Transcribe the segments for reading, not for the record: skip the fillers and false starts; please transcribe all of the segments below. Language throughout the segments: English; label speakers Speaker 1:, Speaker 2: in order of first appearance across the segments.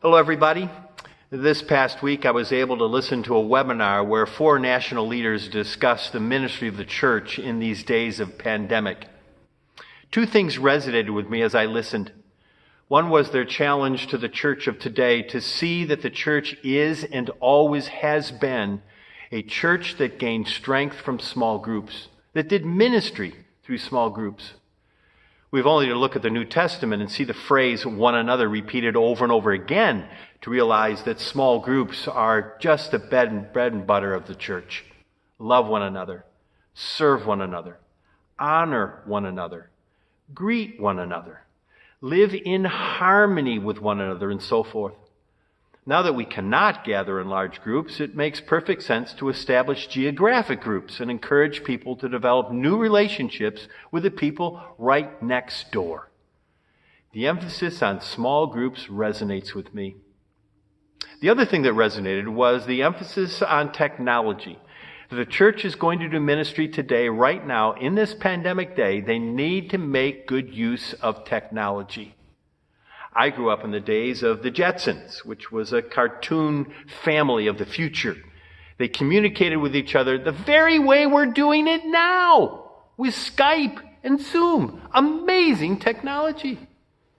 Speaker 1: Hello, everybody. This past week, I was able to listen to a webinar where 4 national leaders discussed the ministry of the church in these days of pandemic. 2 things resonated with me as I listened. One was their challenge to the church of today to see that the church is and always has been a church that gained strength from small groups, that did ministry through small groups. We've only to look at the New Testament and see the phrase one another repeated over and over again to realize that small groups are just the bread and butter of the church. Love one another, serve one another, honor one another, greet one another, live in harmony with one another, and so forth. Now that we cannot gather in large groups, it makes perfect sense to establish geographic groups and encourage people to develop new relationships with the people right next door. The emphasis on small groups resonates with me. The other thing that resonated was the emphasis on technology. If the church is going to do ministry today, right now, in this pandemic day, they need to make good use of technology. I grew up in the days of the Jetsons, which was a cartoon family of the future. They communicated with each other the very way we're doing it now, with Skype and Zoom. Amazing technology,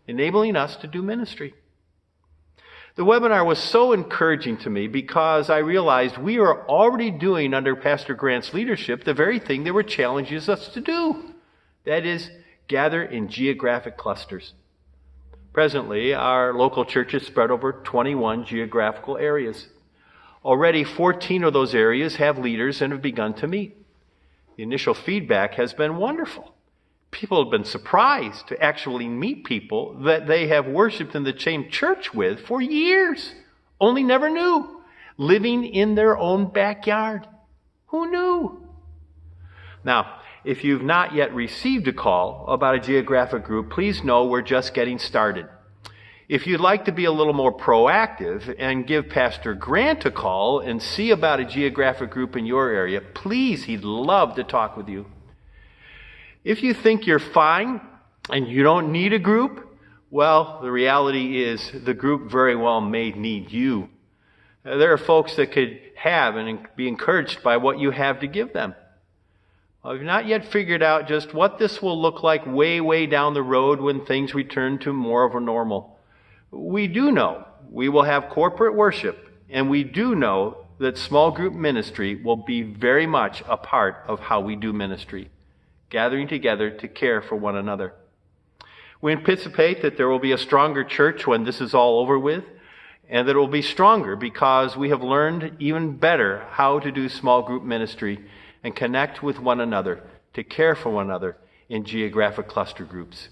Speaker 1: enabling us to do ministry. The webinar was so encouraging to me because I realized we are already doing, under Pastor Grant's leadership, the very thing they were challenging us to do. That is, gather in geographic clusters. Presently, our local church is spread over 21 geographical areas. Already 14 of those areas have leaders and have begun to meet. The initial feedback has been wonderful. People have been surprised to actually meet people that they have worshiped in the same church with for years, only never knew, living in their own backyard. Who knew? Now, if you've not yet received a call about a geographic group, please know we're just getting started. If you'd like to be a little more proactive and give Pastor Grant a call and see about a geographic group in your area, please, he'd love to talk with you. If you think you're fine and you don't need a group, well, the reality is the group very well may need you. There are folks that could have and be encouraged by what you have to give them. I've not yet figured out just what this will look like way down the road when things return to more of a normal. We do know we will have corporate worship, and we do know that small group ministry will be very much a part of how we do ministry, gathering together to care for one another. We anticipate that there will be a stronger church when this is all over with, and that it will be stronger because we have learned even better how to do small group ministry and connect with one another, to care for one another in geographic cluster groups.